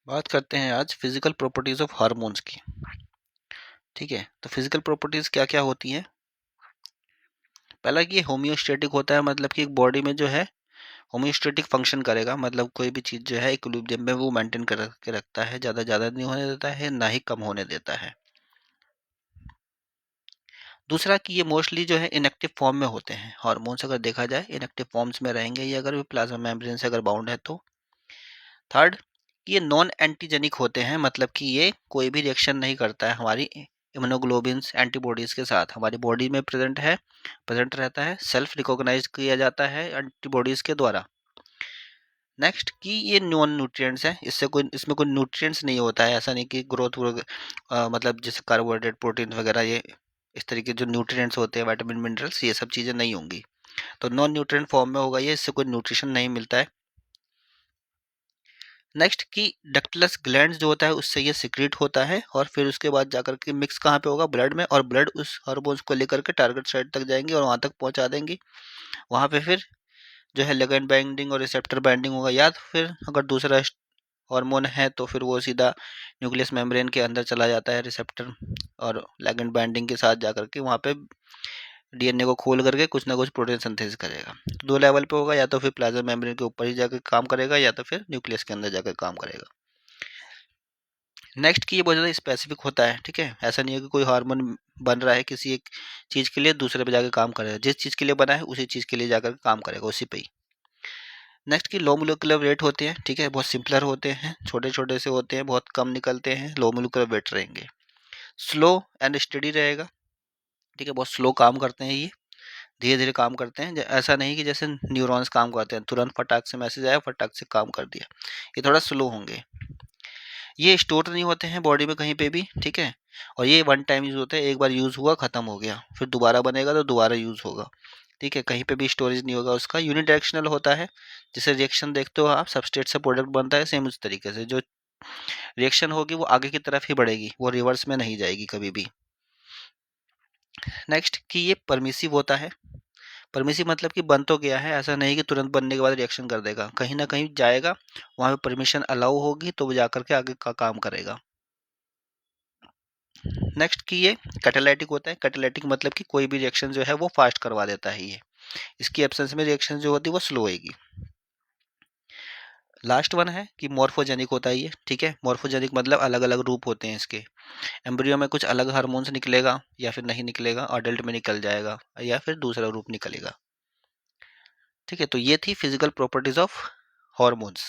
बात करते हैं आज फिजिकल प्रॉपर्टीज ऑफ हार्मोन्स की। ठीक है, तो फिजिकल प्रॉपर्टीज क्या क्या होती हैं। पहला कि ये होम्योस्टेटिक होता है, मतलब कि एक बॉडी में जो है होम्योस्टेटिक फंक्शन करेगा, मतलब कोई भी चीज़ जो है इक्विलिब्रियम में वो मेंटेन कर के रखता है, ज़्यादा ज़्यादा नहीं होने देता है, ना ही कम होने देता है। दूसरा कि ये मोस्टली जो है इनएक्टिव फॉर्म में होते हैं। हार्मोन्स अगर देखा जाए इनएक्टिव फॉर्म्स में रहेंगे ये, अगर प्लाज्मा मेम्ब्रेन से अगर बाउंड है तो। थर्ड, ये नॉन एंटीजेनिक होते हैं, मतलब कि ये कोई भी रिएक्शन नहीं करता है हमारी इम्यूनोग्लोबिन्स एंटीबॉडीज के साथ, हमारी बॉडी में प्रेजेंट रहता है, सेल्फ रिकॉग्नाइज किया जाता है एंटीबॉडीज के द्वारा। नेक्स्ट कि ये नॉन न्यूट्रिएंट्स हैं, इसमें कोई न्यूट्रिएंट्स नहीं होता है, ऐसा नहीं कि ग्रोथ मतलब जैसे कार्बोहाइड्रेट प्रोटीन वगैरह, ये इस तरीके जो न्यूट्रिएंट्स होते हैं विटामिन मिनरल्स, ये सब चीज़ें नहीं होंगी। तो नॉन न्यूट्रिएंट फॉर्म में होगा ये, इससे कोई न्यूट्रिशन नहीं मिलता है। नेक्स्ट कि डक्टलस ग्लैंड्स जो होता है उससे ये सिक्रीट होता है, और फिर उसके बाद जाकर के मिक्स कहाँ पे होगा, ब्लड में, और ब्लड उस हार्मोन्स को लेकर के टारगेट साइट तक जाएंगे और वहाँ तक पहुँचा देंगी। वहाँ पे फिर जो है लिगैंड बाइंडिंग और रिसेप्टर बाइंडिंग होगा, या तो फिर अगर दूसरा हार्मोन है तो फिर वो सीधा न्यूक्लियस मेम्ब्रेन के अंदर चला जाता है रिसेप्टर और लिगैंड बाइंडिंग के साथ जाकर के वहाँ पे डीएनए को खोल करके कुछ ना कुछ प्रोटीन सिंथेसिस करेगा। तो दो लेवल पे होगा, या तो फिर प्लाज्मा मेम्ब्रेन के ऊपर ही जाकर काम करेगा, या तो फिर न्यूक्लियस के अंदर जाकर काम करेगा। नेक्स्ट की ये बहुत ज़्यादा स्पेसिफिक होता है। ठीक है, ऐसा नहीं है कि कोई हार्मोन बन रहा है किसी एक चीज़ के लिए, दूसरे पे जाकर काम करेगा, जिस चीज़ के लिए बना है उसी चीज़ के लिए जाकर काम करेगा, उसी पे ही। नेक्स्ट की लो मोलिकुलर वेट होते हैं। ठीक है, बहुत सिंपलर होते हैं, छोटे छोटे से होते हैं, बहुत कम निकलते हैं, लो मोलिकुलर वेट रहेंगे, स्लो एंड स्टडी रहेगा। ठीक है, बहुत स्लो काम करते हैं ये, धीरे धीरे काम करते हैं, ऐसा नहीं कि जैसे न्यूरॉन्स काम करते हैं, तुरंत फटाक से मैसेज आया फटाक से काम कर दिया, ये थोड़ा स्लो होंगे। ये स्टोर नहीं होते हैं बॉडी में कहीं पे भी। ठीक है, और ये वन टाइम यूज़ होता है, एक बार यूज़ हुआ ख़त्म हो गया, फिर दोबारा बनेगा तो दोबारा यूज़ होगा। ठीक है, कहीं पे भी स्टोरेज नहीं होगा उसका, यूनिडायरेक्शनल होता है। जैसे रिएक्शन देखते हो आप, सबस्ट्रेट से प्रोडक्ट बनता है, सेम उस तरीके से जो रिएक्शन होगी वो आगे की तरफ ही बढ़ेगी, वो रिवर्स में नहीं जाएगी कभी भी। नेक्स्ट कि ये परमिसिव होता है। परमिसिव मतलब कि बन तो गया है, ऐसा नहीं कि तुरंत बनने के बाद रिएक्शन कर देगा, कहीं ना कहीं जाएगा, वहाँ पे परमिशन अलाउ होगी तो वो जाकर के आगे का काम करेगा। नेक्स्ट कि ये कैटालाइटिक होता है। कैटालाइटिक मतलब कि कोई भी रिएक्शन जो है वो फास्ट करवा देता है ये, इसकी एब्सेंस में रिएक्शन जो होती है वो स्लो होगी। लास्ट वन है कि मॉर्फोजेनिक होता है ये। ठीक है, मॉर्फोजेनिक मतलब अलग अलग रूप होते हैं इसके, एम्ब्रियो में कुछ अलग हार्मोन्स निकलेगा, या फिर नहीं निकलेगा, अडल्ट में निकल जाएगा, या फिर दूसरा रूप निकलेगा। ठीक है, तो ये थी फिजिकल प्रॉपर्टीज ऑफ हार्मोन्स।